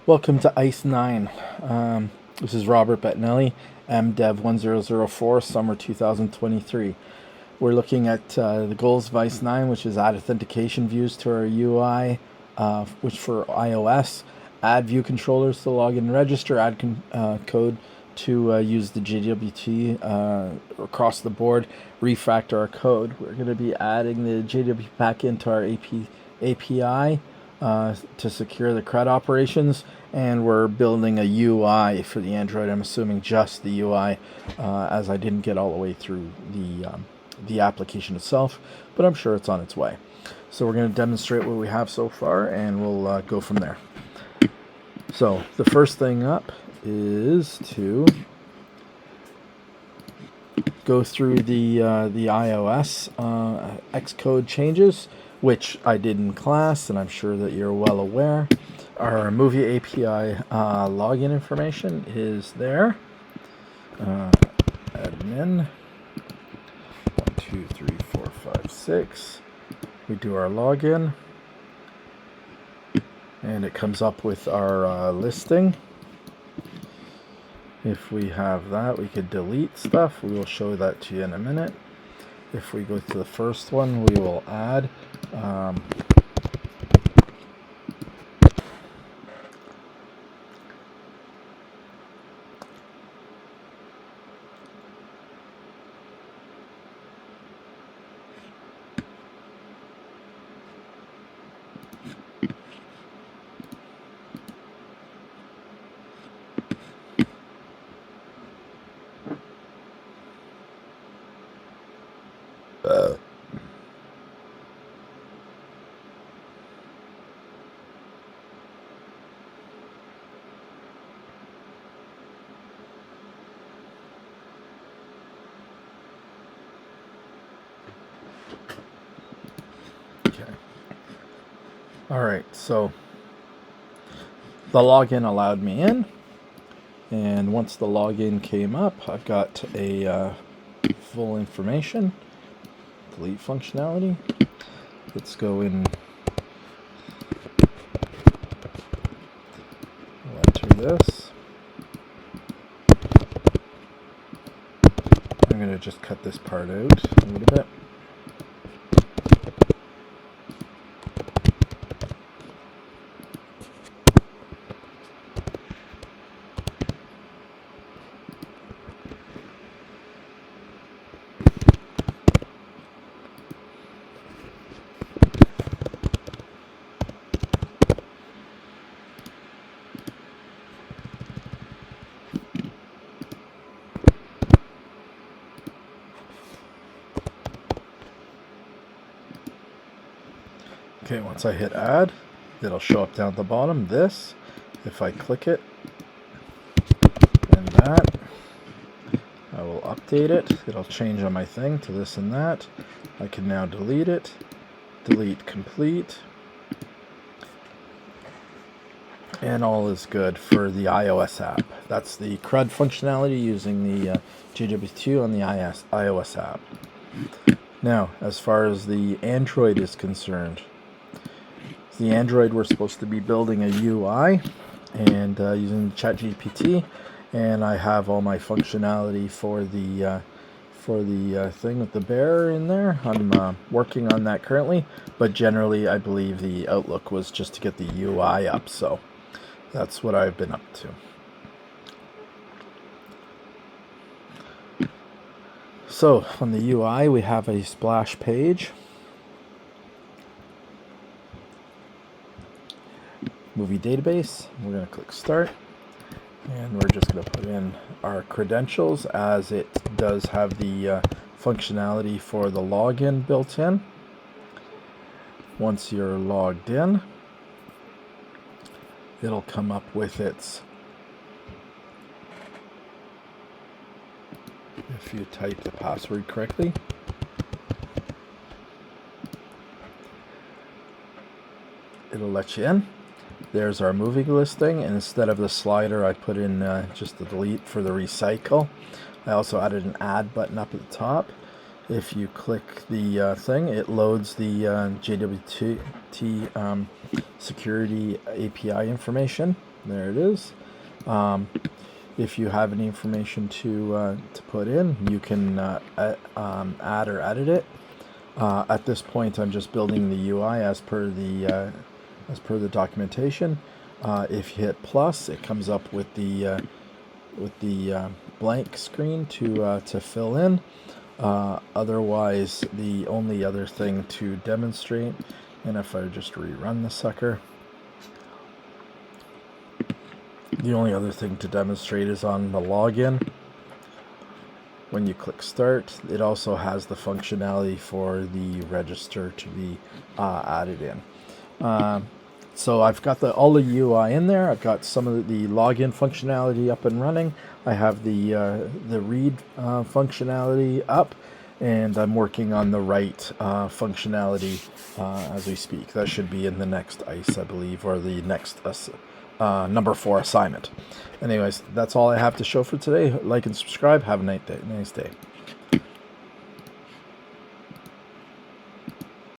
Welcome to Ice9. This is Robert Bettinelli, MDEV 1004, summer 2023. We're looking at the goals of Ice9, which is add authentication views to our UI, which for iOS, add view controllers to log in and register, add code to use the JWT across the board, refactor our code. We're going to be adding the JWT back into our API to secure the CRUD operations, and we're building a UI for the Android. I'm assuming just the UI, as I didn't get all the way through the application itself, but I'm sure it's on its way. So we're going to demonstrate what we have so far, and we'll go from there. So the first thing up is to go through the iOS Xcode changes, which I did in class, and I'm sure that you're well aware. Our movie API login information is there. Admin 1, 2, 3, 4, 5, 6. We do our login, and it comes up with our listing. If we have that, we could delete stuff. We will show that to you in a minute. If we go to the first one, we will add Alright, so the login allowed me in, and once the login came up, I've got a full information, delete functionality. Let's go in, I'll enter this. I'm going to just cut this part out a little bit. Okay, once I hit add, it'll show up down at the bottom, this. If I click it, and that, I will update it. It'll change on my thing to this and that. I can now delete it, delete complete, and all is good for the iOS app. That's the CRUD functionality using the JWT on the iOS app. Now, as far as the Android is concerned, the Android, we're supposed to be building a UI and using ChatGPT, and I have all my functionality for the thing with the bear in there. I'm working on that currently, but generally I believe the outlook was just to get the UI up, so that's what I've been up to. So on the UI, we have a splash page. Movie database. We're going to click start, and we're just going to put in our credentials, as it does have the functionality for the login built in. Once you're logged in, it'll come up with its, if you type the password correctly, it'll let you in. There's our movie listing, and instead of the slider, I put in just the delete for the recycle. I also added an add button up at the top. If you click the thing, it loads the JWT security API information. There it is. If you have any information to put in, you can add or edit it. At this point, I'm just building the UI as per the documentation. If you hit plus, it comes up with the blank screen to fill in. Otherwise, the only other thing to demonstrate, and if I just rerun the sucker, the only other thing to demonstrate is on the login. When you click start, it also has the functionality for the register to be added in. So I've got all the UI in there. I've got some of the login functionality up and running. I have the read functionality up, and I'm working on the write functionality as we speak. That should be in the next ICE, I believe, or the next number 4 assignment. Anyways, that's all I have to show for today. Like and subscribe. Have a nice day.